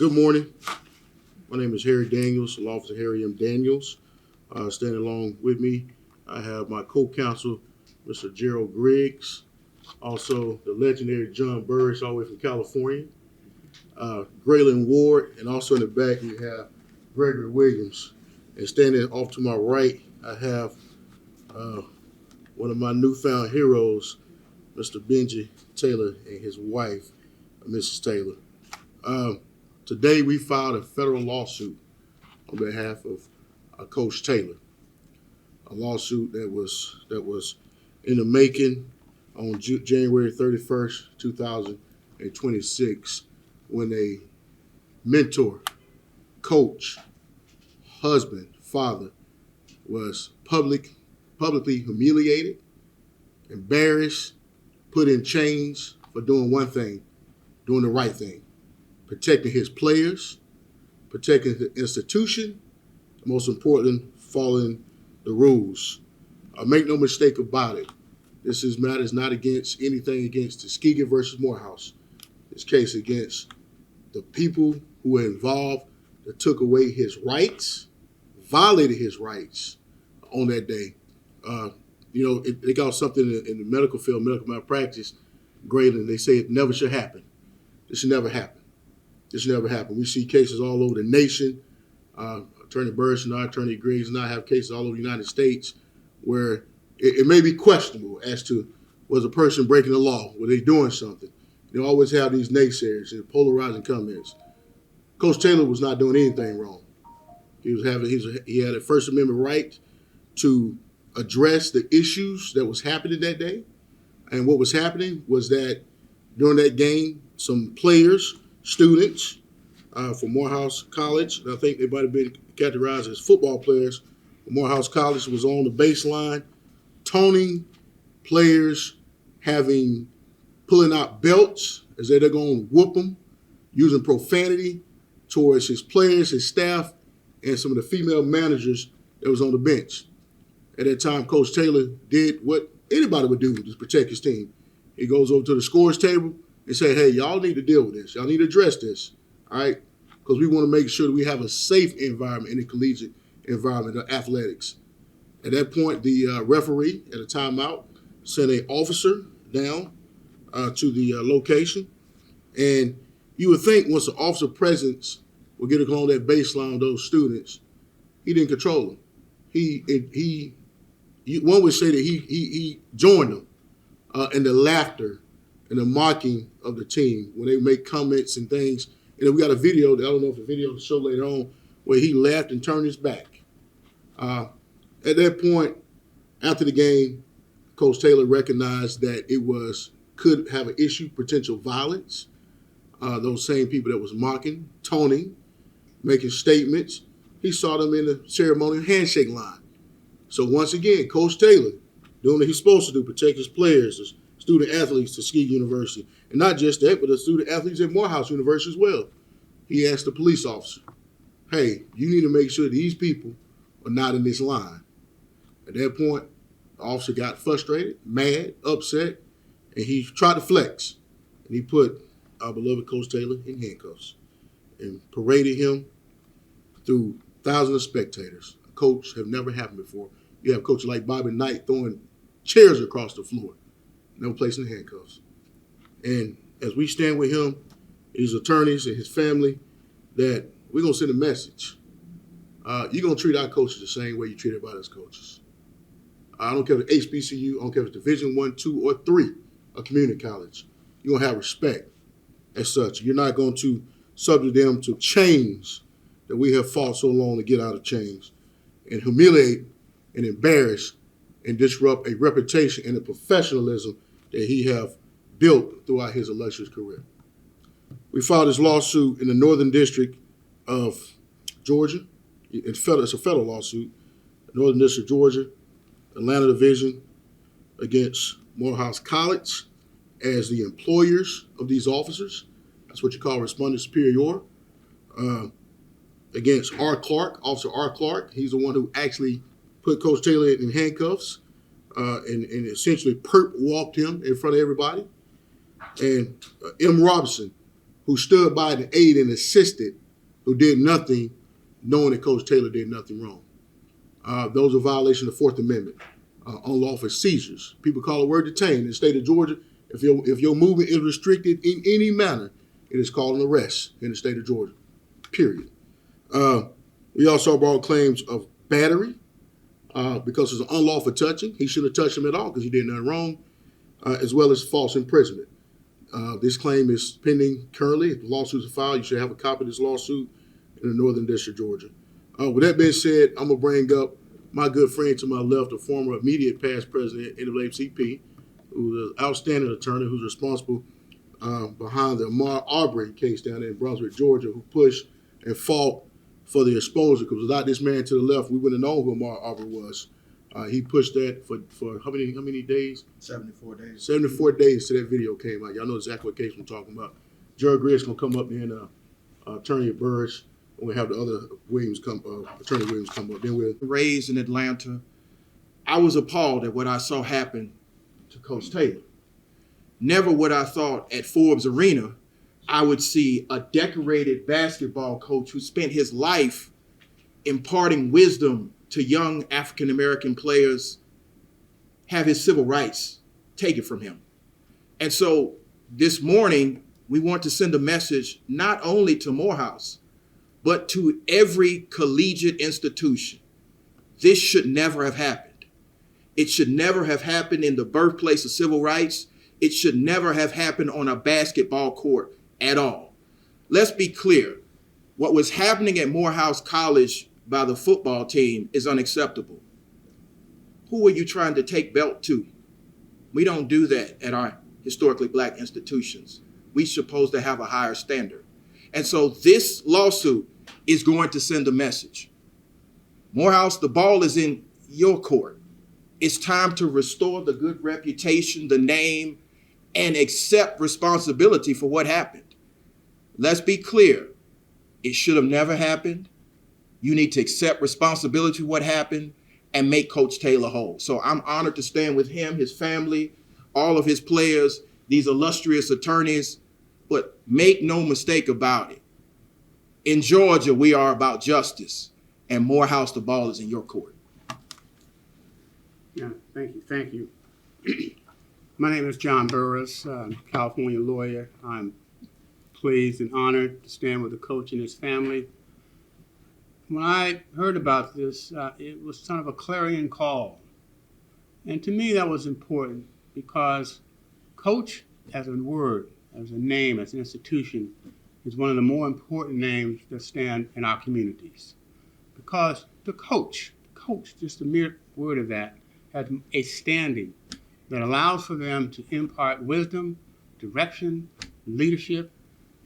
Good morning. My name is Harry Daniels, Law Officer Harry M. Daniels. Standing along with me, I have my co-counsel, Mr. Gerald Griggs, also the legendary John Burris, all the way from California, Graylin Ward, and also in the back you have Gregory Williams. And standing off to my right, I have one of my newfound heroes, Mr. Benjy Taylor, and his wife, Mrs. Taylor. Today we filed a federal lawsuit on behalf of Coach Taylor, a lawsuit that was in the making on January 31st, 2026, when a mentor, coach, husband, father was publicly humiliated, embarrassed, put in chains for doing one thing, doing the right thing, protecting his players, protecting the institution, most important, following the rules. Make no mistake about it. This matter is not against anything against Tuskegee versus Morehouse. This case against the people who were involved that took away his rights, violated his rights on that day. They got something in the medical field, medical malpractice, grading. They say it never should happen. This should never happen. This should never happen. We see cases all over the nation. Attorney Burris and Attorney Griggs and I have cases all over the United States where it may be questionable as to was a person breaking the law, were they doing something? You always have these naysayers and polarizing comments. Coach Taylor was not doing anything wrong. He had a First Amendment right to address the issues that was happening that day. And what was happening was that during that game, some players, students from Morehouse College, and I think they might have been categorized as football players from Morehouse College, was on the baseline, toning players, pulling out belts as they're going to whoop them, using profanity towards his players, his staff, and some of the female managers that was on the bench. At that time, Coach Taylor did what anybody would do to protect his team. He goes over to the scores table and say, hey, y'all need to deal with this. Y'all need to address this, all right? Because we want to make sure that we have a safe environment in the collegiate environment of athletics. At that point, the referee at a timeout sent an officer down to the location. And you would think once the officer presence would get along that baseline of those students, he didn't control them. One would say that he joined them in the laughter and the mocking of the team when they make comments and things. And then we got a video, I don't know if the video will show later on, where he laughed and turned his back. At that point, after the game, Coach Taylor recognized that could have an issue, potential violence. Those same people that was mocking, toning, making statements, he saw them in the ceremonial handshake line. So once again, Coach Taylor doing what he's supposed to do, protect his players, the student athletes at Tuskegee University. And not just that, but the student athletes at Morehouse University as well. He asked the police officer, hey, you need to make sure these people are not in this line. At that point, the officer got frustrated, mad, upset, and he tried to flex. And he put our beloved Coach Taylor in handcuffs and paraded him through thousands of spectators. A coach have never happened before. You have coaches like Bobby Knight throwing chairs across the floor, no place in handcuffs. And as we stand with him, his attorneys and his family, that we're going to send a message. You're going to treat our coaches the same way you treat everybody else's coaches. I don't care if it's HBCU, I don't care if it's Division I, II, or III, a community college. You're going to have respect as such. You're not going to subject them to chains that we have fought so long to get out of chains and humiliate and embarrass and disrupt a reputation and a professionalism that he have built throughout his illustrious career. We filed this lawsuit in the Northern District of Georgia. It's a federal lawsuit, Northern District of Georgia, Atlanta Division, against Morehouse College as the employers of these officers. That's what you call respondent superior. Against R. Clark, Officer R. Clark. He's the one who actually put Coach Taylor in handcuffs and essentially perp walked him in front of everybody. And M. Robinson, who stood by to aid and assisted, who did nothing, knowing that Coach Taylor did nothing wrong. Those are violations of the Fourth Amendment. Unlawful seizures. People call it word detained. In the state of Georgia, if your movement is restricted in any manner, it is called an arrest in the state of Georgia, period. We also brought claims of battery because it's an unlawful touching. He shouldn't have touched him at all because he did nothing wrong, as well as false imprisonment. This claim is pending currently. If the lawsuits are filed, you should have a copy of this lawsuit in the Northern District of Georgia. With that being said, I'm going to bring up my good friend to my left, the former immediate past president of NAACP, who's an outstanding attorney who's responsible behind the Ahmaud Arbery case down there in Brunswick, Georgia, who pushed and fought for the exposure, because without this man to the left, we wouldn't have known who Ahmaud Arbery was. He pushed that for how many days? 74 days. 74 days till that video came out. Y'all know exactly what case I'm talking about. Gerald Griggs going to come up there and attorney at Burris. And we have the other attorney Williams come up. Then we'll Raised in Atlanta, I was appalled at what I saw happen to Coach Taylor. Never would I thought at Forbes Arena I would see a decorated basketball coach who spent his life imparting wisdom to young African-American players have his civil rights taken from him. And so this morning, we want to send a message not only to Morehouse, but to every collegiate institution. This should never have happened. It should never have happened in the birthplace of civil rights. It should never have happened on a basketball court at all. Let's be clear. What was happening at Morehouse College by the football team is unacceptable. Who are you trying to take belt to? We don't do that at our historically black institutions. We're supposed to have a higher standard. And so this lawsuit is going to send a message. Morehouse, the ball is in your court. It's time to restore the good reputation, the name, and accept responsibility for what happened. Let's be clear. It should have never happened. You need to accept responsibility for what happened and make Coach Taylor whole. So I'm honored to stand with him, his family, all of his players, these illustrious attorneys. But make no mistake about it. In Georgia, we are about justice, and Morehouse, the ball is in your court. Yeah, thank you. My name is John Burris, California lawyer. I'm pleased and honored to stand with the coach and his family. When I heard about this, it was kind of a clarion call. And to me, that was important because coach as a word, as a name, as an institution, is one of the more important names that stand in our communities. Because the coach, just the mere word of that, has a standing that allows for them to impart wisdom, direction, leadership,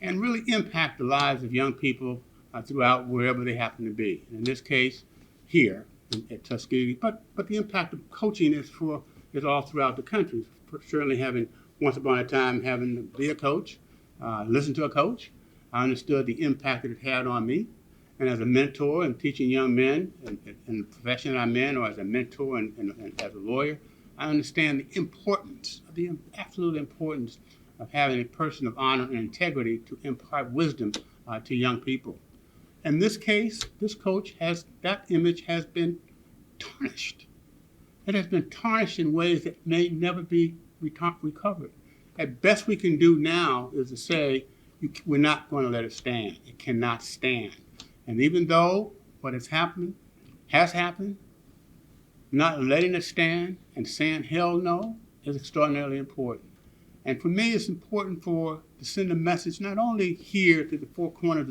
and really impact the lives of young people throughout wherever they happen to be. In this case, here at Tuskegee, but the impact of coaching is all throughout the country. Certainly once upon a time having to be a coach, listen to a coach. I understood the impact that it had on me. And as a mentor and teaching young men in the profession that I'm in, or as a mentor and as a lawyer, I understand the importance, the absolute importance of having a person of honor and integrity to impart wisdom to young people. In this case, this coach that image has been tarnished. It has been tarnished in ways that may never be recovered. At best we can do now is to say, we're not going to let it stand. It cannot stand. And even though what has happened, not letting it stand and saying hell no is extraordinarily important. And for me, it's important to send a message not only here to the four corners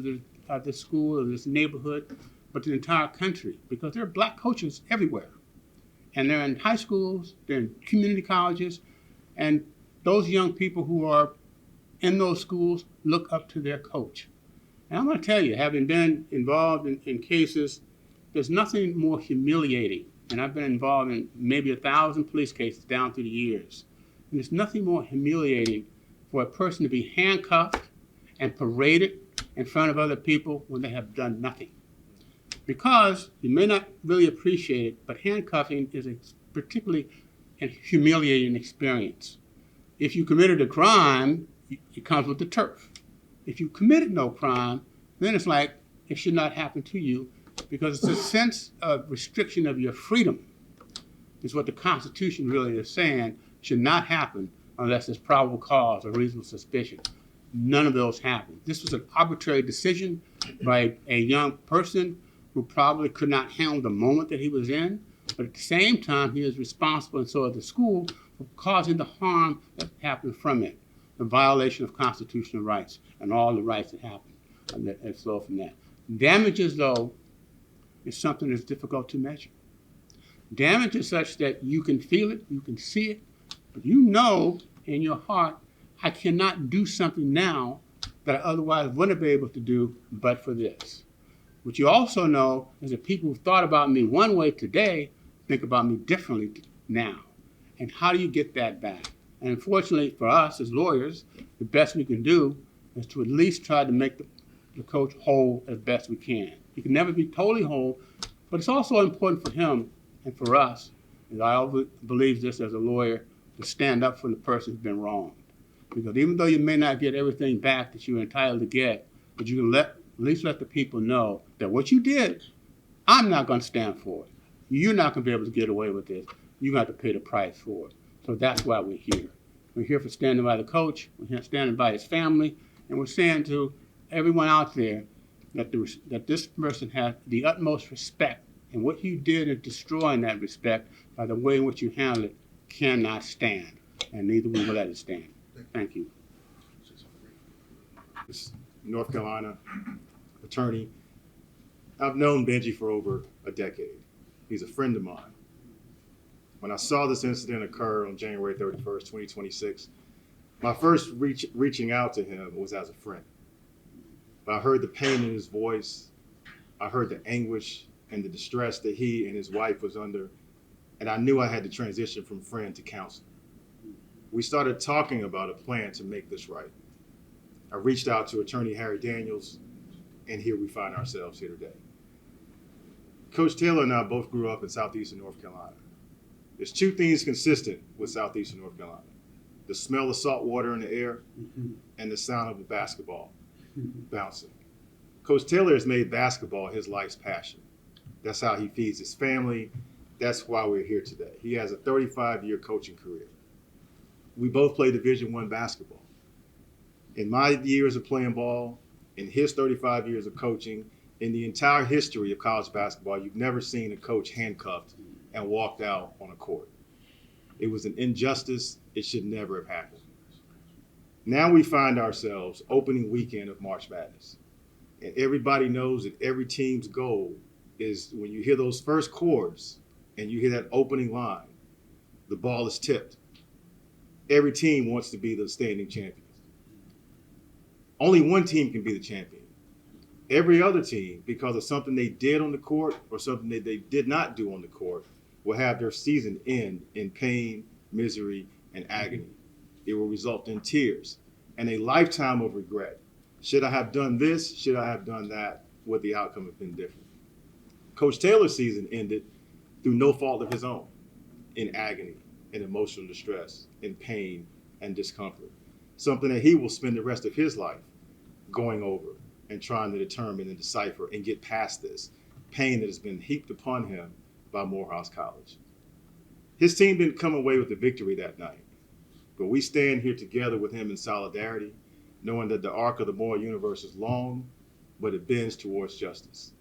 of this school or this neighborhood, but to the entire country, because there are black coaches everywhere. And they're in high schools, they're in community colleges, and those young people who are in those schools look up to their coach. And I'm going to tell you, having been involved in cases, there's nothing more humiliating. And I've been involved in maybe 1,000 police cases down through the years. And there's nothing more humiliating for a person to be handcuffed and paraded in front of other people when they have done nothing. Because you may not really appreciate it, but handcuffing is a particularly humiliating experience. If you committed a crime, it comes with the turf. If you committed no crime, then it's like it should not happen to you, because it's a sense of restriction of your freedom is what the Constitution really is saying should not happen unless there's probable cause or reasonable suspicion. None of those happened. This was an arbitrary decision by a young person who probably could not handle the moment that he was in, but at the same time, he is responsible, and so is the school, for causing the harm that happened from it, the violation of constitutional rights and all the rights that happened and that flow from that. Damages, though, is something that's difficult to measure. Damage is such that you can feel it, you can see it, but you know in your heart, I cannot do something now that I otherwise wouldn't be able to do but for this. What you also know is that people who thought about me one way today think about me differently now. And how do you get that back? And unfortunately for us as lawyers, the best we can do is to at least try to make the coach whole as best we can. He can never be totally whole, but it's also important for him and for us, and I always believe this as a lawyer, to stand up for the person who's been wronged. Because even though you may not get everything back that you're entitled to get, but you can at least let the people know that what you did, I'm not going to stand for it. You're not going to be able to get away with this. You're going to have to pay the price for it. So that's why we're here. We're here for standing by the coach. We're here standing by his family. And we're saying to everyone out there that this person has the utmost respect. And what you did in destroying that respect by the way in which you handled it cannot stand. And neither will we let it stand. Thank you. North Carolina attorney. I've known Benjy for over a decade. He's a friend of mine. When I saw this incident occur on January 31st, 2026, my first reaching out to him was as a friend. But I heard the pain in his voice. I heard the anguish and the distress that he and his wife was under. And I knew I had to transition from friend to counselor. We started talking about a plan to make this right. I reached out to attorney Harry Daniels, and here we find ourselves here today. Coach Taylor and I both grew up in southeastern North Carolina. There's two things consistent with southeastern North Carolina: the smell of salt water in the air and the sound of a basketball bouncing. Coach Taylor has made basketball his life's passion. That's how he feeds his family. That's why we're here today. He has a 35-year coaching career. We both play Division I basketball. In my years of playing ball, in his 35 years of coaching, in the entire history of college basketball, you've never seen a coach handcuffed and walked out on a court. It was an injustice. It should never have happened. Now we find ourselves opening weekend of March Madness. And everybody knows that every team's goal is when you hear those first chords and you hear that opening line, the ball is tipped. Every team wants to be the standing champions. Only one team can be the champion. Every other team, because of something they did on the court or something that they did not do on the court, will have their season end in pain, misery, and agony. It will result in tears and a lifetime of regret. Should I have done this? Should I have done that? Would the outcome have been different? Coach Taylor's season ended through no fault of his own, in agony, in emotional distress, in pain and discomfort. Something that he will spend the rest of his life going over and trying to determine and decipher and get past this pain that has been heaped upon him by Morehouse College. His team didn't come away with the victory that night, but we stand here together with him in solidarity, knowing that the arc of the moral universe is long, but it bends towards justice.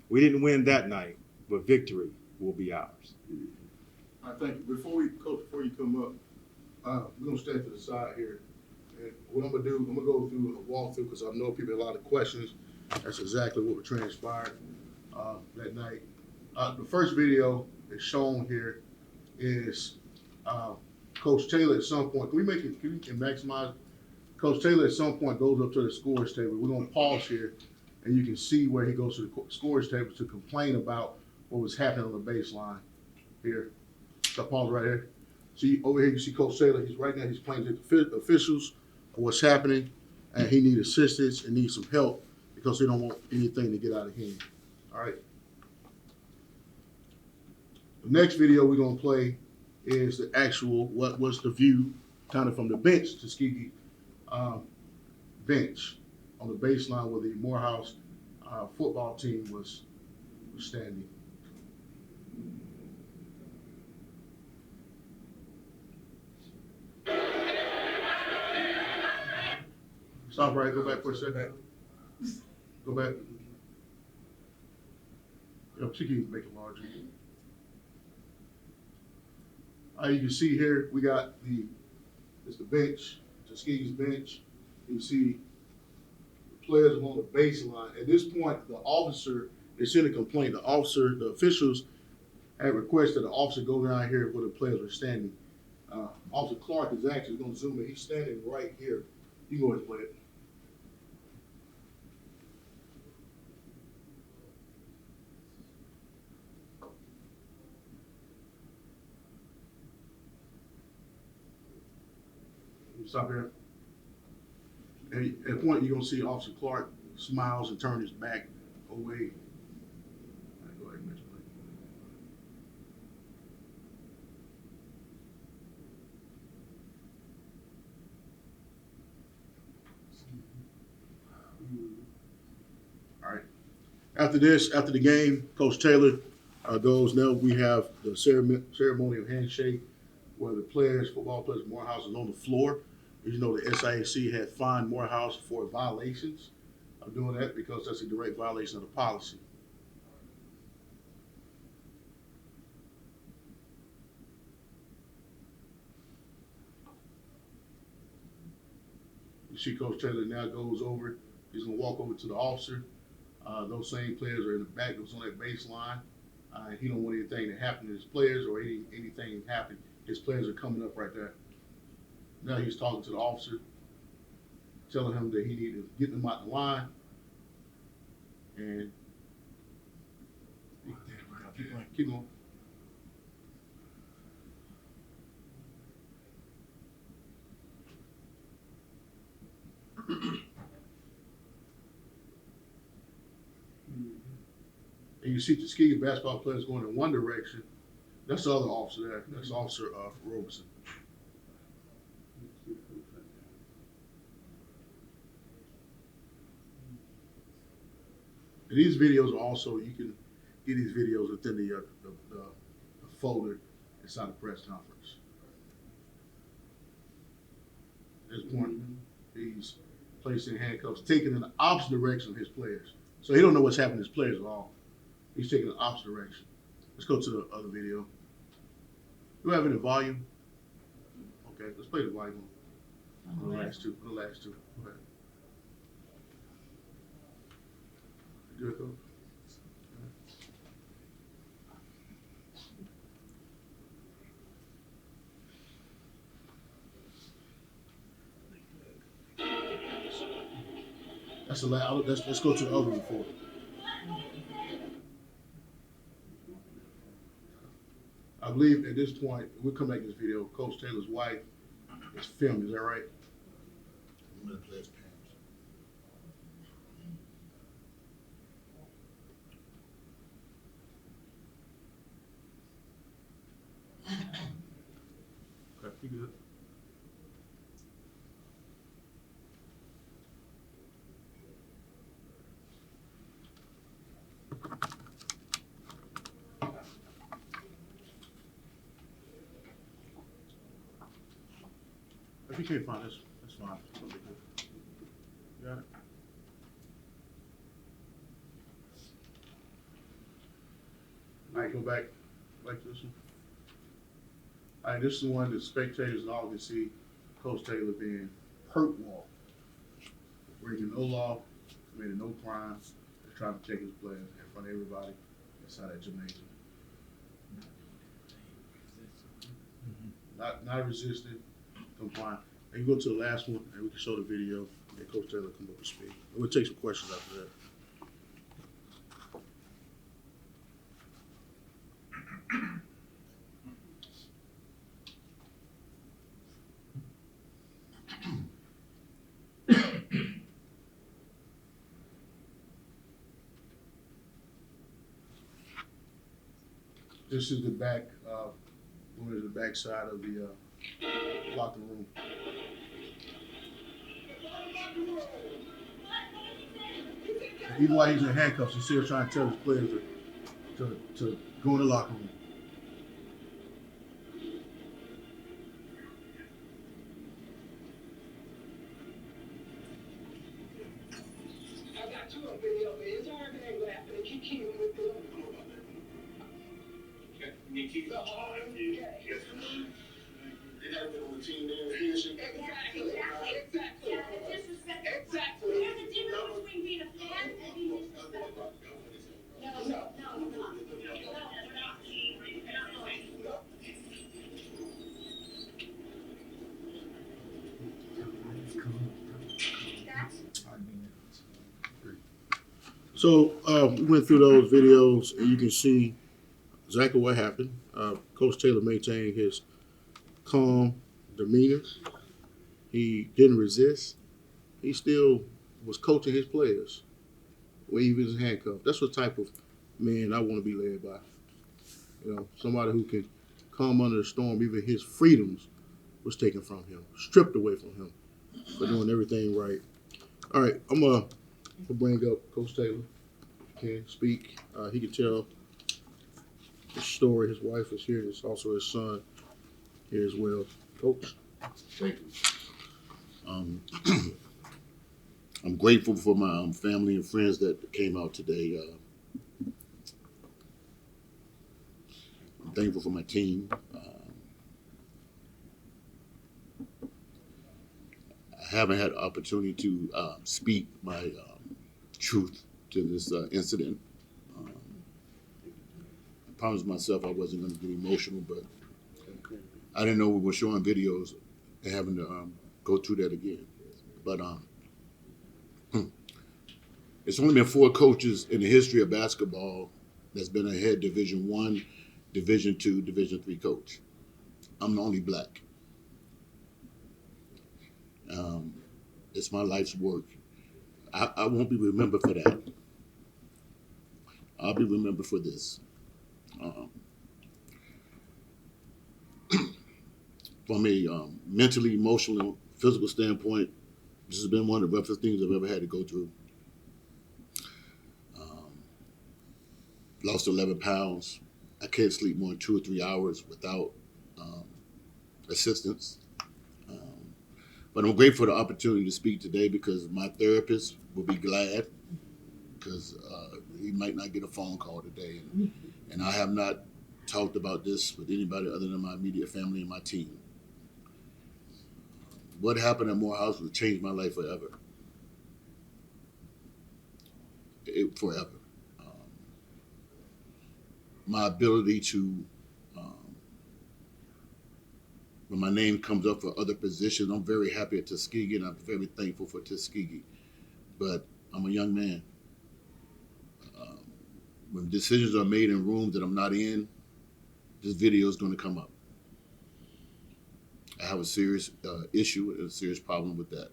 We didn't win that night, but victory will be ours. I think before you come up, we're gonna stand to the side here. And what I'm gonna do, I'm gonna go through a walkthrough because I know people have a lot of questions. That's exactly what transpired that night. The first video that's shown here is Coach Taylor at some point. Can we maximize? Coach Taylor at some point goes up to the scores table. We're gonna pause here and you can see where he goes to the scores table to complain about what was happening on the baseline here. So pause right here. See over here, you see Coach Taylor. He's right now. He's playing to the officials of what's happening, and he needs assistance and needs some help because they don't want anything to get out of hand. All right. The next video we're gonna play is the actual what was the view kind of from the bench, Tuskegee bench. on the baseline where the Morehouse football team was standing. Stop right, go back for a second. Go back. Particularly make it larger. You can see here, we got it's the bench, Tuskegee's bench. You see the players along the baseline. At this point, the officer is sent a complaint. The officials had requested the officer go down here where the players are standing. Officer Clark is actually going to zoom in. He's standing right here. You can go ahead and play it. Stop here. And at a point, you're going to see Officer Clark smiles and turn his back away. Go ahead and mention that. All right. After the game, Coach Taylor goes. Now we have the ceremonial handshake where the football players of Morehouse is on the floor. As you know, the SIAC had fined Morehouse for violations of doing that because that's a direct violation of the policy. You see Coach Taylor now goes over. He's going to walk over to the officer. Those same players are in the back. Those on that baseline. He don't want anything to happen to his players or anything to happen. His players are coming up right there. Now he's talking to the officer, telling him that he needs to get them out the line. And keep going. And you see Tuskegee basketball players going in one direction. That's the other officer there. That's Officer Roberson. And these videos are also, you can get these videos within the folder inside the press conference. At this point, he's placed in handcuffs, taking in the opposite direction of his players. So he don't know what's happening to his players at all. He's taking the opposite direction. Let's go to the other video. Do we have any volume? Okay, let's play the volume on the last two. Go ahead. Good, Coach. That's the last. Let's go to the other before. I believe at this point, we'll come back to this video. Coach Taylor's wife is filmed. Is that right? I'm gonna play his pants. Okay, you good? If you can't find this, that's fine. You got it? All right, go back to this one. All right, this is the one that spectators and all can see Coach Taylor being hurt wall. Breaking no law, committing no crime, just trying to protect his players in front of everybody inside that gymnasium. Not resisting, complying. And you go to the last one and we can show the video and Coach Taylor come up to speed. And we'll take some questions after that. This is the back, going to the back side of the locker room. even while he's in handcuffs, he's still trying to tell his players to go in the locker room. I got you on video, man. It's hard to hang laughing and keep keeping with the They had been on the team there. Exactly. Yeah, the disrespect. Exactly. There's a difference between being a fan and being disrespectful. No. So we went through those videos, and you can see exactly what happened. Coach Taylor maintained his calm demeanor. He didn't resist. He still was coaching his players when he was handcuffed. That's what type of man I want to be led by. You know, somebody who can calm under the storm. Even his freedoms was taken from him, stripped away from him for doing everything right. All right, I'm gonna bring up Coach Taylor. Can speak. He can tell his story. His wife is here. There's also his son here as well. Coach. Thank you. I'm grateful for my family and friends that came out today. I'm thankful for my team. I haven't had the opportunity to speak my truth to this incident. I promised myself I wasn't going to get emotional, but I didn't know we were showing videos and having to go through that again. But it's only been 4 coaches in the history of basketball that's been a head Division I, Division II, Division III coach. I'm the only black. It's my life's work. I won't be remembered for that. I'll be remembered for this. From a mentally, emotional, physical standpoint, this has been one of the roughest things I've ever had to go through. Lost 11 pounds. I can't sleep more than 2 or 3 hours without assistance. But I'm grateful for the opportunity to speak today because my therapist will be glad because he might not get a phone call today. And I have not talked about this with anybody other than my immediate family and my team. What happened at Morehouse will change my life forever. Forever. My ability to, when my name comes up for other positions, I'm very happy at Tuskegee and I'm very thankful for Tuskegee. But I'm a young man. When decisions are made in rooms that I'm not in, this video is going to come up. I have a serious issue and a serious problem with that.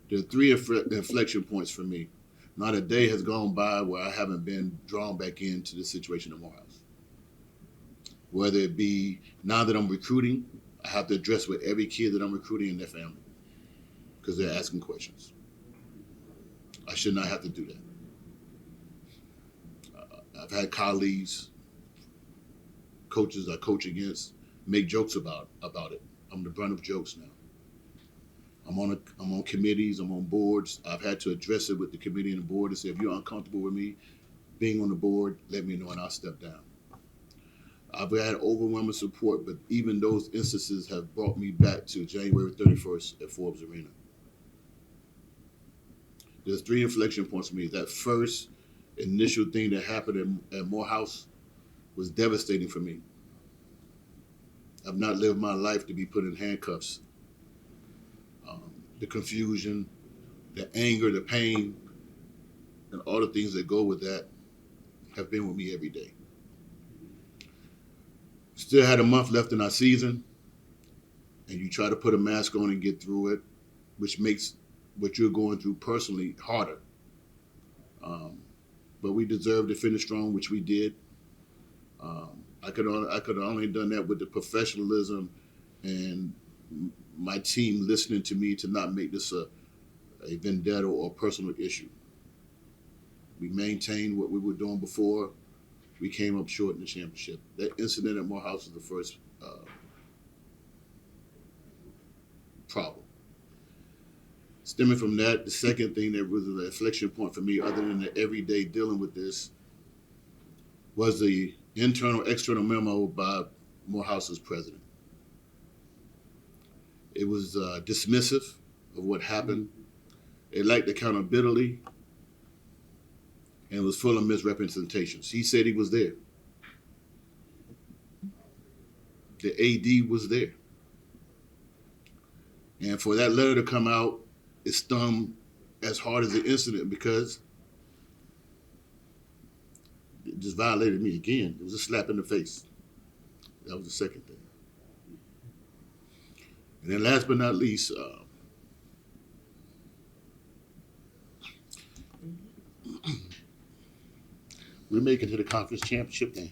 There are 3 inflection points for me. Not a day has gone by where I haven't been drawn back into the situation at Morehouse. Whether it be now that I'm recruiting, I have to address with every kid that I'm recruiting and their family because they're asking questions. I should not have to do that. I've had colleagues, coaches I coach against, make jokes about it. I'm the brunt of jokes now. I'm on committees, I'm on boards. I've had to address it with the committee and the board and say, if you're uncomfortable with me being on the board, let me know and I'll step down. I've had overwhelming support, but even those instances have brought me back to January 31st at Forbes Arena. There's 3 inflection points for me. That first initial thing that happened at Morehouse was devastating for me. I've not lived my life to be put in handcuffs. The confusion, the anger, the pain, and all the things that go with that have been with me every day. Still had a month left in our season, and you try to put a mask on and get through it, which makes what you're going through personally harder. But we deserve to finish strong, which we did. I could have only done that with the professionalism and my team listening to me to not make this a vendetta or a personal issue. We maintained what we were doing before. We came up short in the championship. That incident at Morehouse was the first problem. Stemming from that, the second thing that was the inflection point for me, other than the everyday dealing with this, was the internal, external memo by Morehouse's president. It was dismissive of what happened. It lacked accountability, and it was full of misrepresentations. He said he was there. The AD was there. And for that letter to come out, it stung as hard as the incident because it just violated me again. It was a slap in the face. That was the second thing. And then last but not least, we're making it to the conference championship game.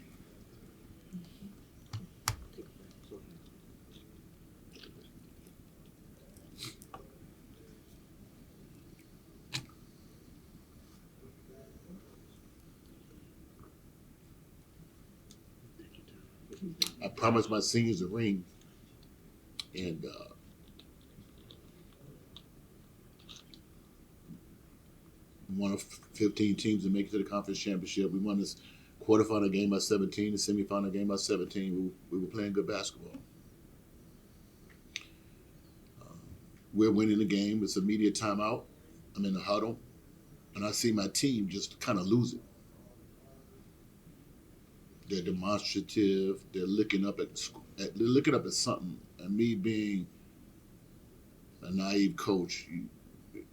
I promised my seniors a ring, and one of 15 teams to make it to the conference championship. We won this quarterfinal game by 17, the semifinal game by 17. We were playing good basketball. We're winning the game. It's immediate timeout. I'm in the huddle, and I see my team just kind of lose it. They're demonstrative. They're looking up at something. And me being a naive coach,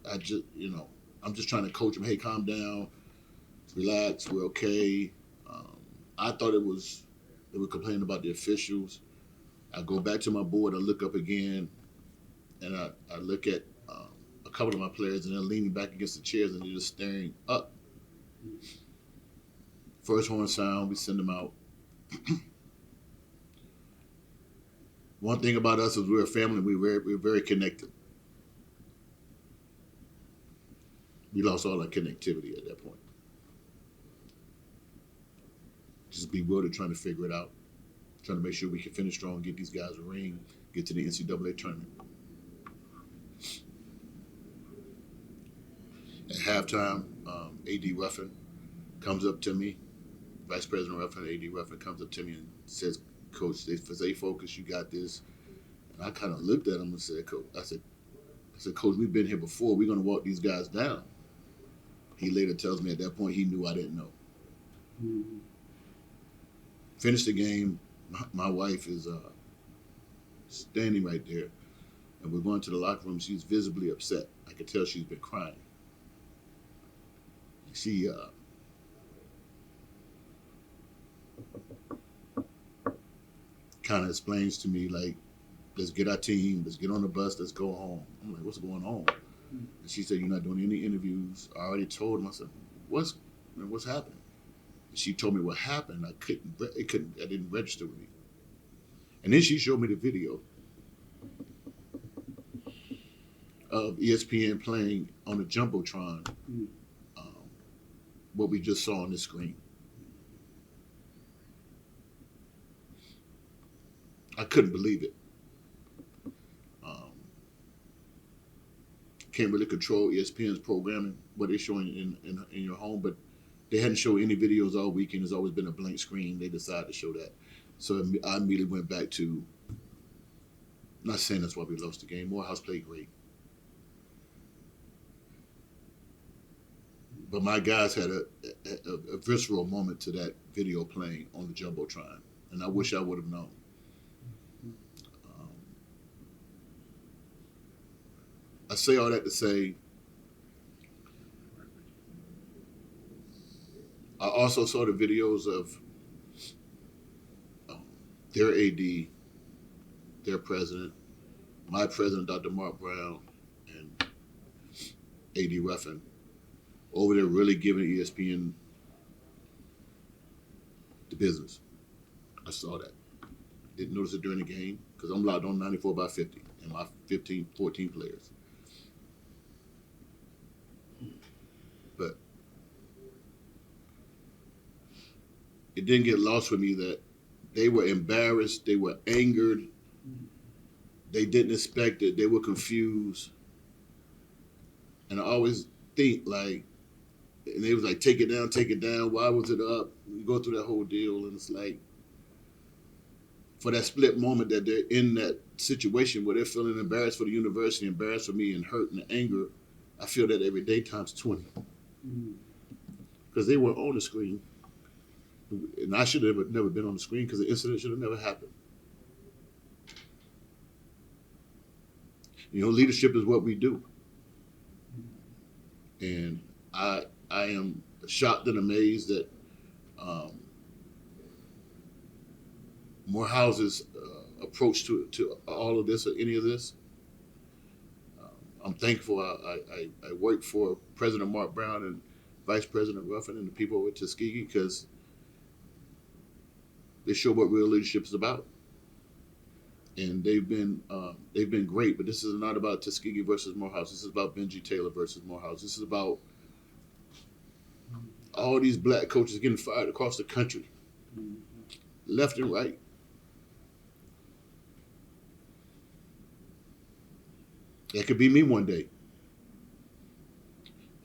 I'm just trying to coach them. Hey, calm down, relax. We're okay. I thought they were complaining about the officials. I go back to my board. I look up again, and I look at a couple of my players, and they're leaning back against the chairs, and they're just staring up. First horn sound, we send them out. One thing about us is we're a family. We're very connected. We lost all our connectivity at that point. Just bewildered trying to figure it out, trying to make sure we can finish strong, get these guys a ring, get to the NCAA tournament. At halftime, AD Ruffin comes up to me. Vice President Ruffin, AD Ruffin comes up to me and says, "Coach, stay focused. You got this." And I kind of looked at him and said, "Coach," I said, "Coach, we've been here before. We're going to walk these guys down." He later tells me at that point he knew I didn't know. Mm-hmm. Finished the game. My wife is standing right there, and we're going to the locker room. She's visibly upset. I could tell she's been crying. She kind of explains to me, like, let's get our team, let's get on the bus, let's go home. I'm like, what's going on? And she said, you're not doing any interviews. I already told him. I said, what's happening? And she told me what happened. It didn't register with me. And then she showed me the video of ESPN playing on the Jumbotron what we just saw on the screen. I couldn't believe it. Can't really control ESPN's programming, what they're showing in your home, but they hadn't shown any videos all weekend. There's always been a blank screen. They decided to show that. So I immediately went back to, not saying that's why we lost the game. Morehouse played great. But my guys had a visceral moment to that video playing on the Jumbotron, and I wish I would have known. I say all that to say, I also saw the videos of their AD, their president, my president, Dr. Mark Brown, and AD Ruffin, over there really giving ESPN the business. I saw that. Didn't notice it during the game because I'm locked on 94/50 and my 14 players. But it didn't get lost with me that they were embarrassed, they were angered, they didn't expect it, they were confused. And I always think like, and they was like, take it down, why was it up? You go through that whole deal, and it's like, for that split moment that they're in that situation where they're feeling embarrassed for the university, embarrassed for me, and hurt and anger, I feel that every day times 20. Because they were on the screen. And I should have never been on the screen because the incident should have never happened. You know, leadership is what we do. And I am shocked and amazed that Morehouse's approach to all of this or any of this. I'm thankful I worked for President Mark Brown and Vice President Ruffin and the people over at Tuskegee because they show what real leadership is about. And they've been great, but this is not about Tuskegee versus Morehouse. This is about Benjy Taylor versus Morehouse. This is about all these black coaches getting fired across the country, left and right. That could be me one day.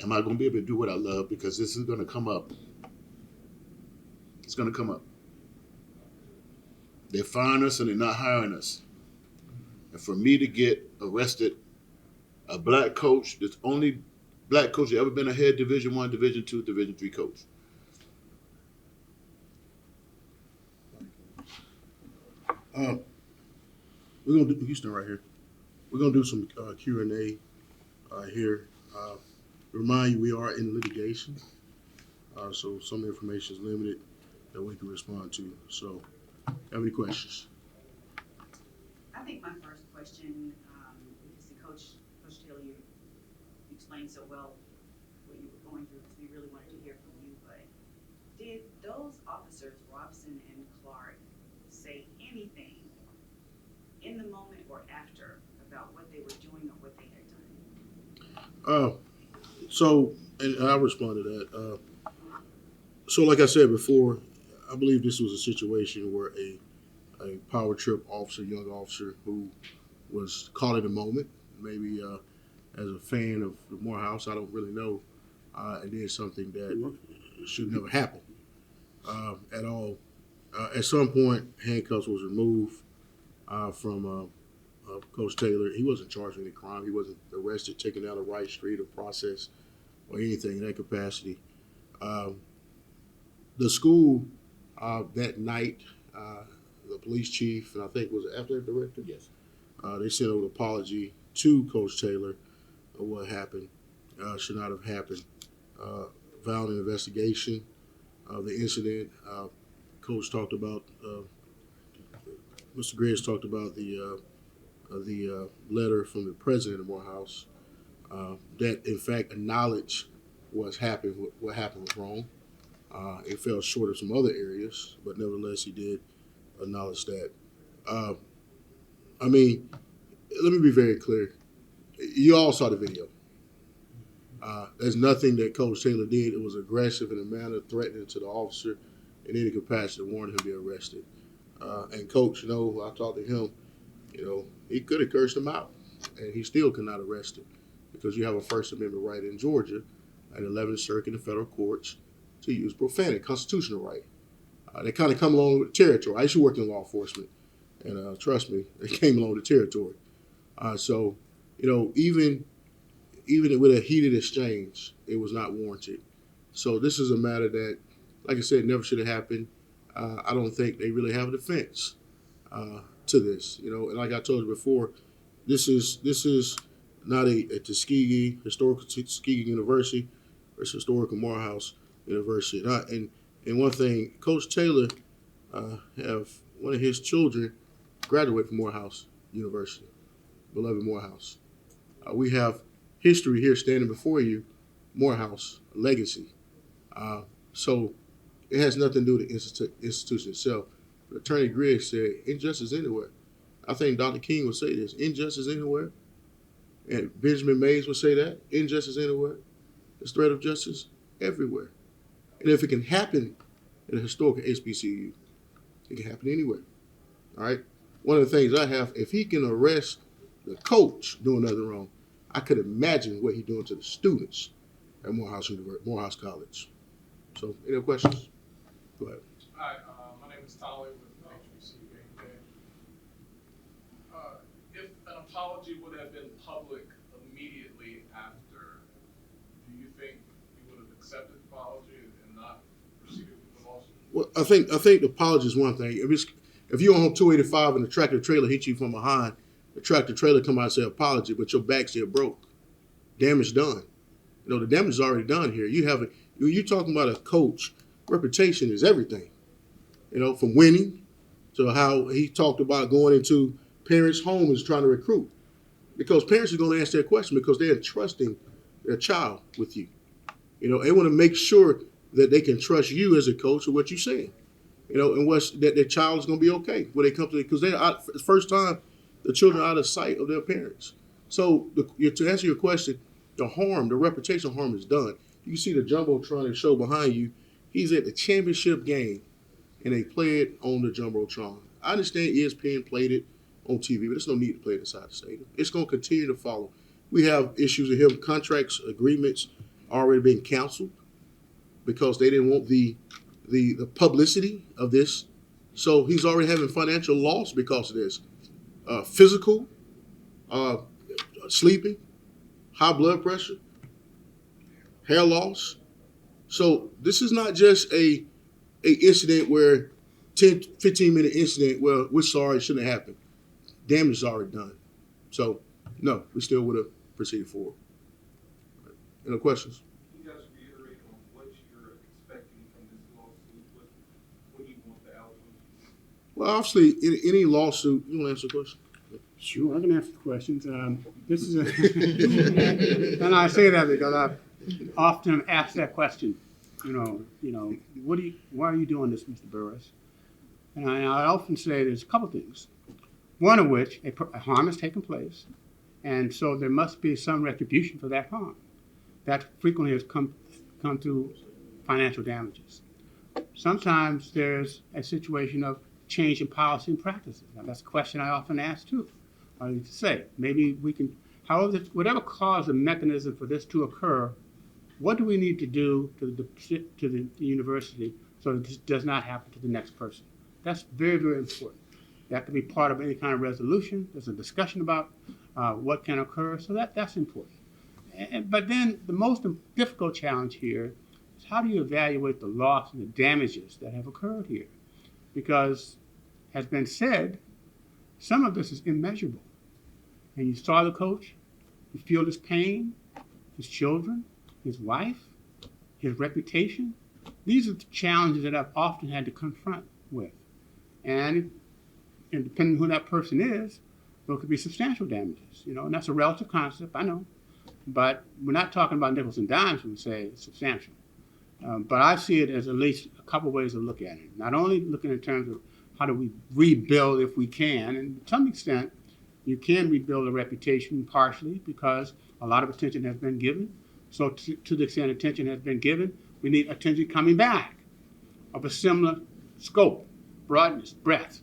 Am I going to be able to do what I love? Because this is going to come up. It's going to come up. They're firing us and they're not hiring us. And for me to get arrested, a black coach, the only black coach that ever been a head Division I, Division II, Division III coach. We're gonna do Houston right here. We're gonna do some Q&A here. Remind you, we are in litigation, so some information is limited that we can respond to. So, have any questions? I think my first question, because Coach Taylor, you explained so well what you were going through, because we really wanted to hear from you. But did those officers, Robson and Clark, say anything in the moment or after about what they were doing or what they had done? So, and I'll respond to that. So, like I said before, I believe this was a situation where a power trip officer, young officer, who was caught in a moment, maybe as a fan of the Morehouse, I don't really know, and did something that should never happen at all. At some point, handcuffs was removed from Coach Taylor. He wasn't charged with any crime. He wasn't arrested, taken down a right street or process or anything in that capacity. The school that night, the police chief, and I think was the athletic director? Yes. They sent an apology to Coach Taylor of what happened. Should not have happened. Found an investigation of the incident. Coach talked about, Mr. Griggs talked about the letter from the president of Morehouse that, in fact, acknowledged what happened was wrong. It fell short of some other areas, but nevertheless, he did acknowledge that. I mean, let me be very clear. You all saw the video. There's nothing that Coach Taylor did. It was aggressive in a manner threatening to the officer in any capacity to warn him to be arrested. And Coach, I talked to him, he could have cursed him out, and he still could not arrest him because you have a First Amendment right in Georgia at 11th Circuit and federal courts to use profanity, constitutional right. They kind of come along with the territory. I used to work in law enforcement, and trust me, they came along with the territory. So, even with a heated exchange, it was not warranted. So this is a matter that, like I said, never should have happened. I don't think they really have a defense to this. And like I told you before, this is not a Tuskegee, historical Tuskegee University versus historical Morehouse University. And one thing, Coach Taylor have one of his children graduate from Morehouse University, beloved Morehouse. We have history here standing before you, Morehouse, a legacy. So it has nothing to do with the institution itself. But Attorney Griggs said, injustice anywhere. I think Dr. King would say this, injustice anywhere. And Benjamin Mays would say that, injustice anywhere. There's threat of justice everywhere. And if it can happen in a historic HBCU. It can happen anywhere. All right. One of the things I have, if he can arrest the coach doing nothing wrong, I could imagine what he's doing to the students at Morehouse College. So, any other questions? Go ahead. Hi, my name is Tolly with HBCU. If an apology would have been public immediately after, do you think you would have accepted the apology and not proceeded with the lawsuit? Well, I think the apology is one thing. If you're on 285 and the tractor trailer hits you from behind, the tractor trailer come out and say apology, but your back's still broke. Damage done. You know, the damage is already done here. You're talking about a coach. Reputation is everything. You know, from winning to how he talked about going into parents' homes trying to recruit. Because parents are going to ask that question because they're entrusting their child with you. You know, they want to make sure that they can trust you as a coach with what you're saying. You know, and that their child is going to be okay when they come to it. Because they're out, for the first time, the children are out of sight of their parents. So to answer your question, the reputational harm is done. You see the Jumbotron show behind you. He's at the championship game, and they play it on the Jumbotron. I understand ESPN played it on TV, but there's no need to play it inside the stadium. It's going to continue to follow. We have issues with him. Contracts, agreements already being canceled because they didn't want the publicity of this. So he's already having financial loss because of this. Physical, sleeping, high blood pressure, hair loss. So this is not just a incident where 10, 15-minute incident where we're sorry, it shouldn't have happened. Damage is already done. So, no, we still would have proceeded forward. Any questions? Can you guys reiterate on what you're expecting from this lawsuit? What do you want the outcome? Well, obviously, any lawsuit, you want to answer the question? Sure, I can answer the questions. This is and I say that because I've often asked that question. Why are you doing this, Mr. Burris? And I often say there's a couple things. One of which a harm has taken place, and so there must be some retribution for that harm. That frequently has come through financial damages. Sometimes there's a situation of change in policy and practices. Now, that's a question I often ask too. I need to say, maybe we can, however, whatever caused the mechanism for this to occur, what do we need to do to the university so that this does not happen to the next person? That's very, very important. That could be part of any kind of resolution. There's a discussion about what can occur, so that's important. But then the most difficult challenge here is how do you evaluate the loss and the damages that have occurred here? Because, as been said, some of this is immeasurable. And you saw the coach, you feel his pain, his children, his wife, his reputation. These are the challenges that I've often had to confront with. And depending on who that person is, there could be substantial damages, and that's a relative concept, I know. But we're not talking about nickels and dimes when we say it's substantial. But I see it as at least a couple ways of looking at it. Not only looking in terms of how do we rebuild if we can, and to some extent, you can rebuild a reputation partially because a lot of attention has been given. So to the extent attention has been given, we need attention coming back of a similar scope, broadness, breadth,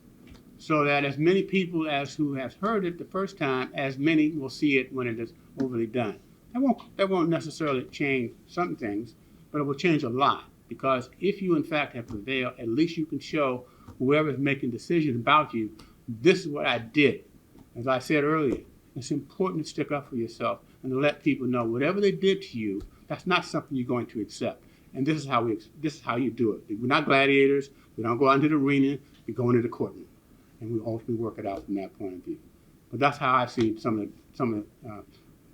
so that as many people as who have heard it the first time, as many will see it when it is overly done. That won't necessarily change some things, but it will change a lot, because if you in fact have prevailed, at least you can show whoever is making decisions about you, this is what I did. As I said earlier, it's important to stick up for yourself and to let people know whatever they did to you, that's not something you're going to accept. And this is how you do it. We're not gladiators. We don't go out into the arena. We go into the courtroom, and we ultimately work it out from that point of view. But that's how I see some of the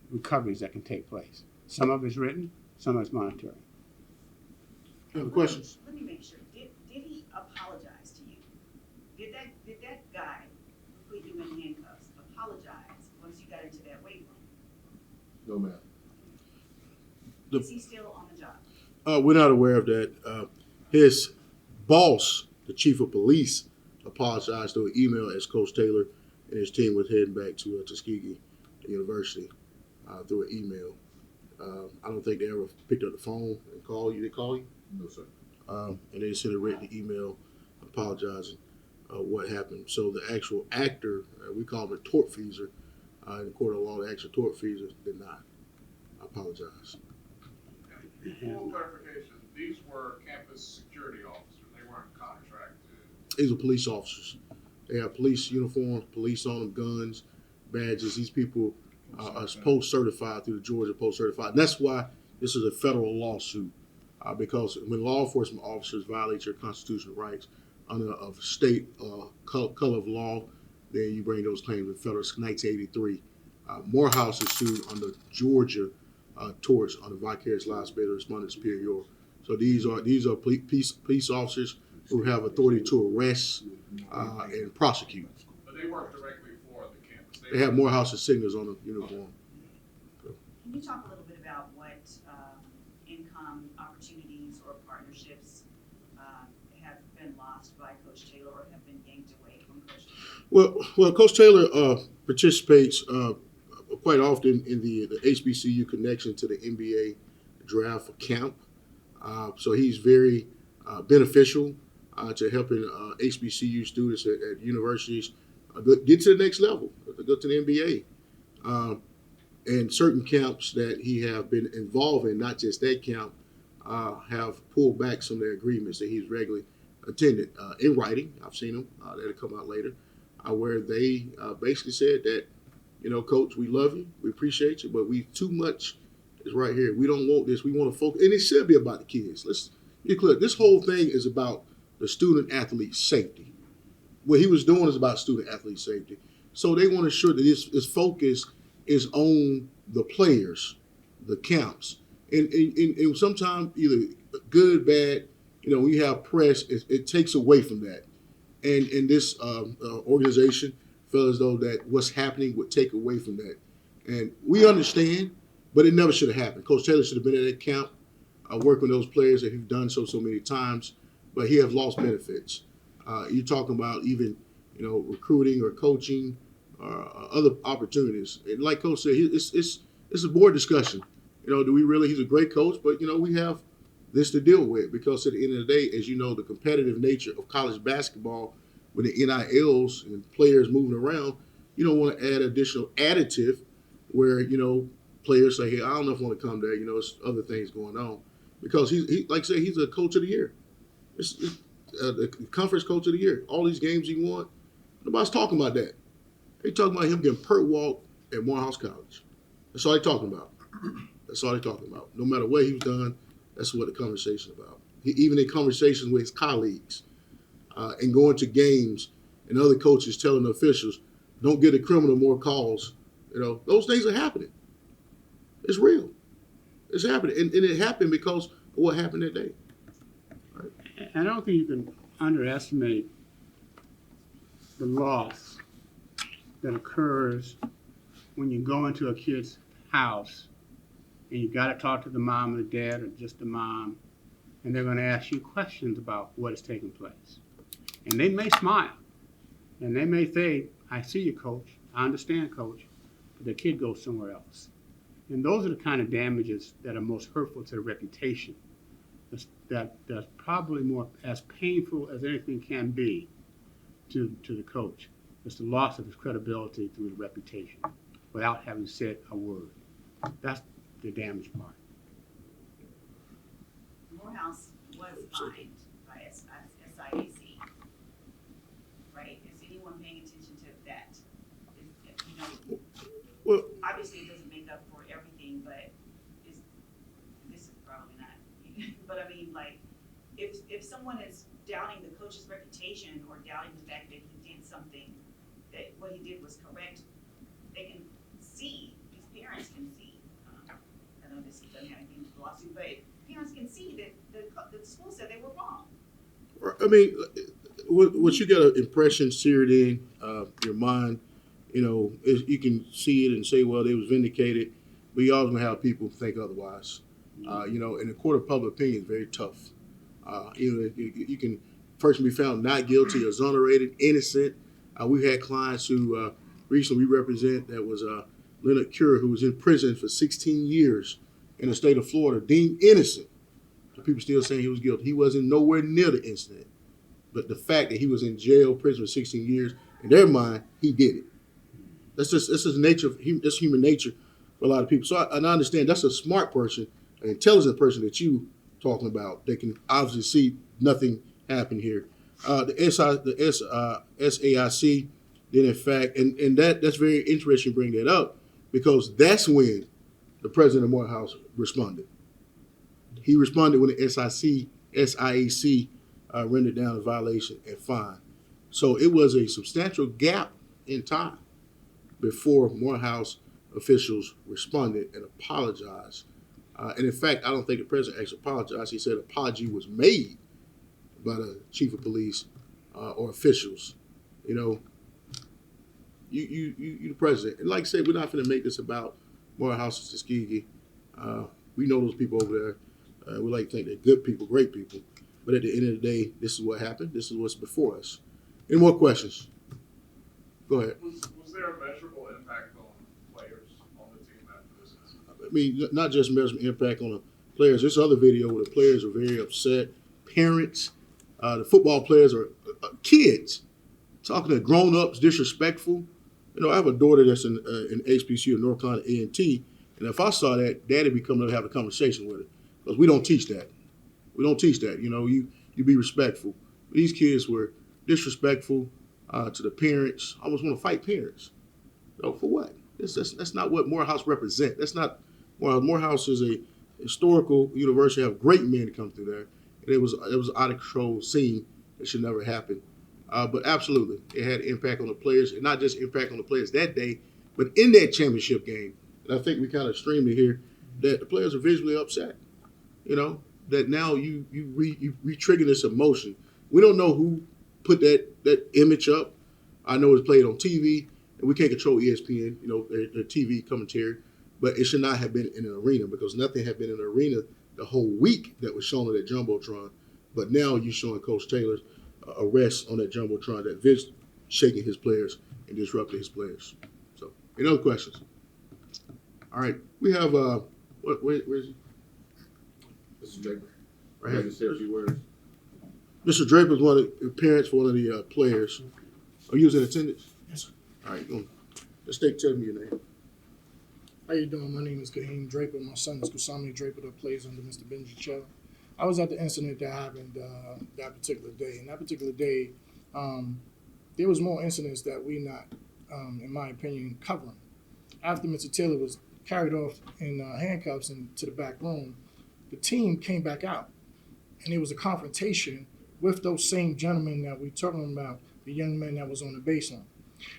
recoveries that can take place. Some of it's written, some of it's monetary. Any questions? Let me make sure. Did he apologize to you? Did that guy who put you in handcuffs apologize once you got into that weight room? No, ma'am. Is he still on the job? We're not aware of that. His boss, the chief of police, apologized through an email as Coach Taylor and his team was heading back to Tuskegee University through an email. I don't think they ever picked up the phone and called you. They call you? No, sir. and they sent a written email apologizing what happened. So the actual actor, we call him a tortfeasor, in the court of law, the actual tortfeasor did not apologize. Full clarification, these were campus security officers. They weren't contracted. These are police officers. They have police uniforms, police on them, guns, badges. These people are post certified through the Georgia Post Certified. And that's why this is a federal lawsuit, because when law enforcement officers violate your constitutional rights under a state color of law, then you bring those claims in federal. It's 1983. Morehouse is sued under Georgia torts under vicarious liability respondent superior. So these are police officers who have authority to arrest and prosecute. But they work directly for the campus. They have Morehouse's signatures on the uniform. Can you talk a little bit about what income opportunities or partnerships have been lost by Coach Taylor or have been yanked away from Coach Taylor? Well, Coach Taylor participates quite often in the HBCU connection to the NBA draft camp. So he's very beneficial to helping HBCU students at universities get to the next level, go to the NBA. And certain camps that he have been involved in, not just that camp, have pulled back some of their agreements that he's regularly attended in writing. I've seen them, that'll come out later, where they basically said that, Coach, we love you, we appreciate you, but we too much is right here. We don't want this. We want to focus, and it should be about the kids. Let's get clear. This whole thing is about the student-athlete safety. What he was doing is about student-athlete safety. So they want to ensure that his focus is on the players, the camps. And sometimes either good, bad, when you have press, it takes away from that. And this organization felt as though that what's happening would take away from that. And we understand, but it never should have happened. Coach Taylor should have been at that camp, working with those players that he's done so many times, but he has lost benefits. You're talking about even, recruiting or coaching or other opportunities. And like Coach said, it's a board discussion. Do we really, he's a great coach, but, we have this to deal with because at the end of the day, as you know, the competitive nature of college basketball with the NILs and players moving around, you don't want to add additional additive where, players say, hey, I don't know if I want to come there. There's other things going on. Because he like I said, he's a coach of the year. It's the conference coach of the year. All these games he won, nobody's talking about that. They talking about him getting pert walk at Morehouse College. That's all they talking about. That's all they talking about. No matter what he's done, that's what the conversation about. Even in conversations with his colleagues and going to games and other coaches telling the officials, don't give the criminal more calls. Those things are happening. It's real. It's happening. And it happened because of what happened that day. Right? I don't think you can underestimate the loss that occurs when you go into a kid's house and you got to talk to the mom or the dad or just the mom, and they're going to ask you questions about what is taking place. And they may smile, and they may say, I see you, Coach. I understand, Coach. But the kid goes somewhere else. And those are the kind of damages that are most hurtful to the reputation. That's probably more as painful as anything can be to the coach. It's the loss of his credibility through the reputation without having said a word. That's the damage part. Morehouse was fined by SIAC, right? Is anyone paying attention to that? Well, obviously it doesn't make up for everything, but this is probably not. But I mean, like, if someone is doubting the coach's reputation or doubting the fact that he did something, that what he did was correct, they can see, his parents can see. I know this doesn't have anything to do with the lawsuit, but parents can see that the school said they were wrong. I mean, what you got an impression seared in your mind, you can see it and say, well, they was vindicated, but you always gonna have people think otherwise. And the court of public opinion is very tough. You can person be found not guilty, exonerated, innocent. We've had clients who recently we represent that was Leonard Cure, who was in prison for 16 years in the state of Florida, deemed innocent. The of people still saying he was guilty. He wasn't nowhere near the incident. But the fact that he was in jail, prison for 16 years, in their mind, he did it. That's just nature. That's human nature for a lot of people. So I understand that's a smart person, an intelligent person that you talking about. They can obviously see nothing happen here. The SIAC did in fact, and that's very interesting to bring that up because that's when the president of Morehouse responded. He responded when the SIAC rendered down a violation and fine. So it was a substantial gap in time before Morehouse officials responded and apologized. And in fact, I don't think the president actually apologized. He said an apology was made by the chief of police or officials. You know, you the president. And like I said, we're not going to make this about Morehouse and Tuskegee. We know those people over there. We like to think they're good people, great people. But at the end of the day, this is what happened. This is what's before us. Any more questions? Go ahead. Was there a measurable impact on players on the team after this incident? I mean, not just measurable impact on the players. There's other video where the players are very upset. Parents, the football players are kids talking to grown-ups, disrespectful. You know, I have a daughter that's in HBCU, North Carolina A&T, and if I saw that, Daddy would come to have a conversation with her because we don't teach that. We don't teach that. You know, you be respectful. But these kids were disrespectful to the parents. I almost want to fight parents. You know, for what? That's not what Morehouse represents. That's not Morehouse is a historical university. Have great men come through there, and it was an out of control scene that should never happen. But absolutely, it had impact on the players, and not just impact on the players that day, but in that championship game. And I think we kind of streamed it here that the players are visually upset. You know, that now you re-trigger this emotion. We don't know who put that image up. I know it's played on TV, and we can't control ESPN, you know, their TV commentary, but it should not have been in an arena because nothing had been in an arena the whole week that was shown on that Jumbotron. But now you're showing Coach Taylor's arrest on that Jumbotron that Vince shaking his players and disrupting his players. So, any other questions? All right, we have, where is he? Mr. Draper. Right here. Say a few words. Mr. Draper is one of the parents for one of the players. Are you in attendance? Yes, sir. All right, just tell me your name. How you doing? My name is Kaheem Draper. My son is Cassandra Draper that plays under Mr. Benjy Taylor. I was at the incident that happened that particular day. And that particular day, there was more incidents that we not, in my opinion, covering. After Mr. Taylor was carried off in handcuffs into the back room, the team came back out. And there was a confrontation with those same gentlemen that we're talking about, the young men that was on the baseline.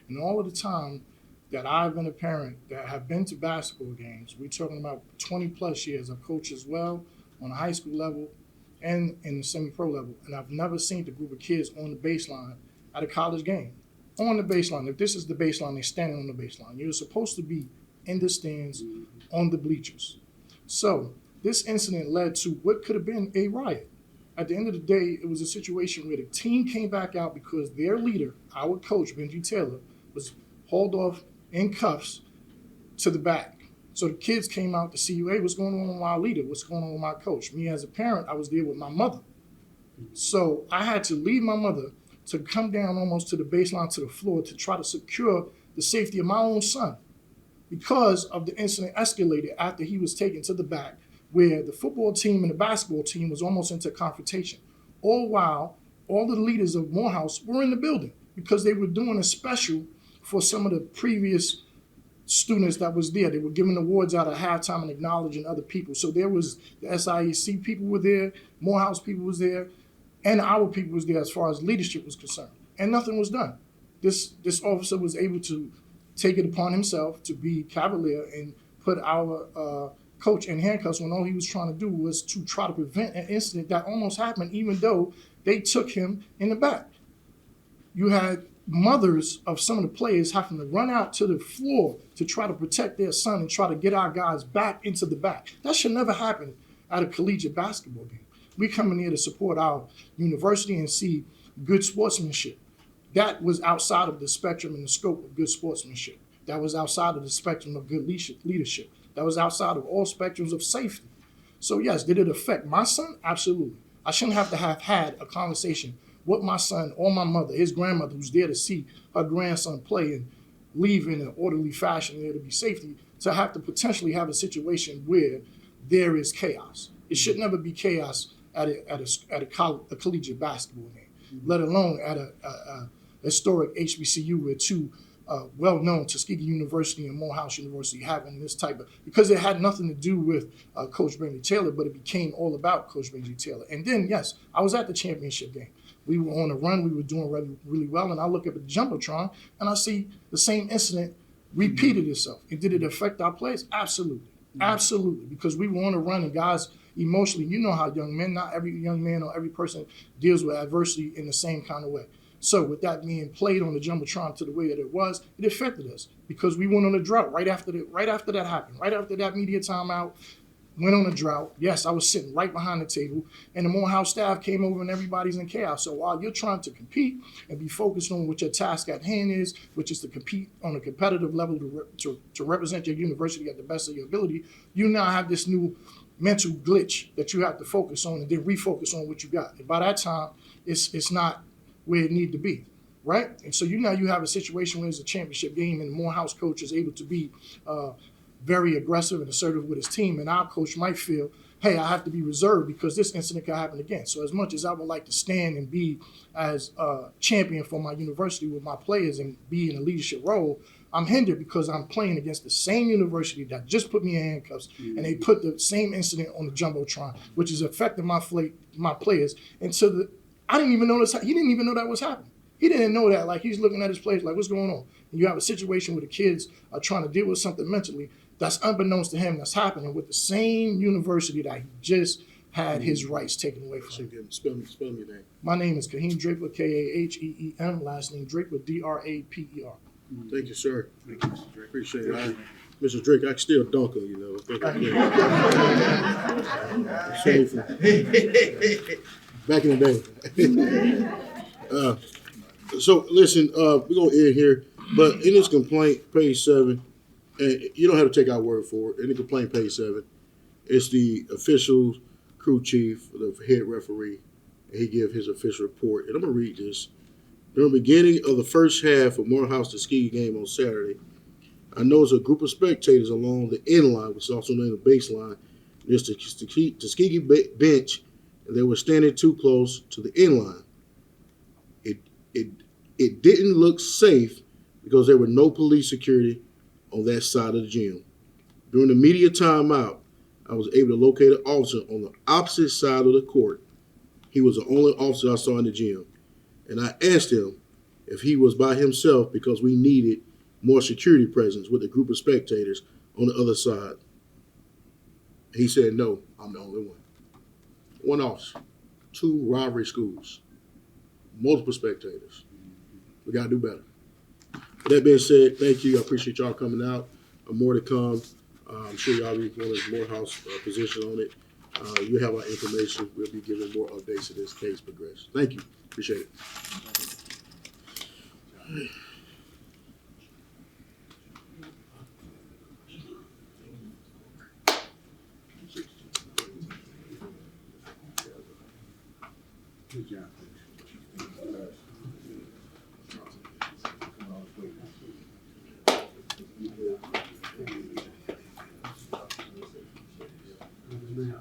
And all of the time that I've been a parent that have been to basketball games, we're talking about 20 plus years. I've coached as well on a high school level and in the semi-pro level. And I've never seen the group of kids on the baseline at a college game. On the baseline. If this is the baseline, they're standing on the baseline. You're supposed to be in the stands on the bleachers. So this incident led to what could have been a riot. At the end of the day, it was a situation where the team came back out because their leader, our coach, Benjy Taylor, was hauled off in cuffs to the back. So the kids came out to see, hey, what's going on with my leader? What's going on with my coach? Me as a parent, I was there with my mother. So I had to leave my mother to come down almost to the baseline, to the floor, to try to secure the safety of my own son because of the incident escalated after he was taken to the back, where the football team and the basketball team was almost into confrontation. All while all the leaders of Morehouse were in the building because they were doing a special for some of the previous students that was there. They were giving awards out at halftime and acknowledging other people. So there was the SIAC people were there, Morehouse people was there, and our people was there as far as leadership was concerned. And nothing was done. This officer was able to take it upon himself to be cavalier and put our coach in handcuffs when all he was trying to do was to try to prevent an incident that almost happened, even though they took him in the back. You had mothers of some of the players having to run out to the floor to try to protect their son and try to get our guys back into the back. That should never happen at a collegiate basketball game. We come in here to support our university and see good sportsmanship. That was outside of the spectrum and the scope of good sportsmanship. That was outside of the spectrum of good leadership. That was outside of all spectrums of safety. So yes, did it affect my son? Absolutely. I shouldn't have to have had a conversation with my son or my mother, his grandmother, who's there to see her grandson play and leave in an orderly fashion there to be safety, to have to potentially have a situation where there is chaos. It should never be chaos at a collegiate basketball game, let alone at a historic HBCU where two well-known Tuskegee University and Morehouse University having this type of, because it had nothing to do with Coach Benjy Taylor, but it became all about Coach Benjy Taylor. And then, yes, I was at the championship game. We were on a run. We were doing really, really well. And I look at the Jumbotron and I see the same incident repeated itself. And did it affect our players? Absolutely. Absolutely. Because we were on a run and guys, emotionally, you know how young men, not every young man or every person deals with adversity in the same kind of way. So with that being played on the Jumbotron to the way that it was, it affected us because we went on a drought right after that happened. Right after that media timeout, went on a drought. Yes, I was sitting right behind the table, and the Morehouse staff came over and everybody's in chaos. So while you're trying to compete and be focused on what your task at hand is, which is to compete on a competitive level to represent your university at the best of your ability, you now have this new mental glitch that you have to focus on and then refocus on what you got. And by that time, it's not where it need to be, right? And so you have a situation where it's a championship game and the Morehouse coach is able to be very aggressive and assertive with his team, and our coach might feel, hey, I have to be reserved because this incident could happen again. So as much as I would like to stand and be as a champion for my university with my players and be in a leadership role, I'm hindered because I'm playing against the same university that just put me in handcuffs, and they put the same incident on the Jumbotron, which is affecting my players. And so I didn't even notice. He didn't even know that was happening. He didn't know that. Like, he's looking at his players like, what's going on? And you have a situation where the kids are trying to deal with something mentally that's unbeknownst to him that's happening with the same university that he just had his rights taken away from him. Spell me your name. My name is Caheem Draper, K-A-H-E-E-M, last name Draper, D-R-A-P-E-R. Thank you, sir. Thank you, Mr. Drake. Appreciate it. Mr. Drake, I can still dunk on you, though. Shame for back in the day. So listen, we're gonna end here, but in this complaint, page 7, and you don't have to take our word for it. In the complaint, page 7, it's the official crew chief, the head referee, and he give his official report. And I'm gonna read this. During the beginning of the first half of Morehouse Tuskegee game on Saturday, I noticed a group of spectators along the end line, which is also named the baseline, near the Tuskegee bench, and they were standing too close to the end line. It didn't look safe because there were no police security on that side of the gym. During the media timeout, I was able to locate an officer on the opposite side of the court. He was the only officer I saw in the gym. And I asked him if he was by himself because we needed more security presence with a group of spectators on the other side. He said, no, I'm the only one. One officer, 2 rivalry schools, multiple spectators. We got to do better. That being said, thank you. I appreciate y'all coming out. More to come. I'm sure y'all be wanting Morehouse position on it. You have our information. We'll be giving more updates as this case progresses. Thank you. Appreciate it. Good job. Now,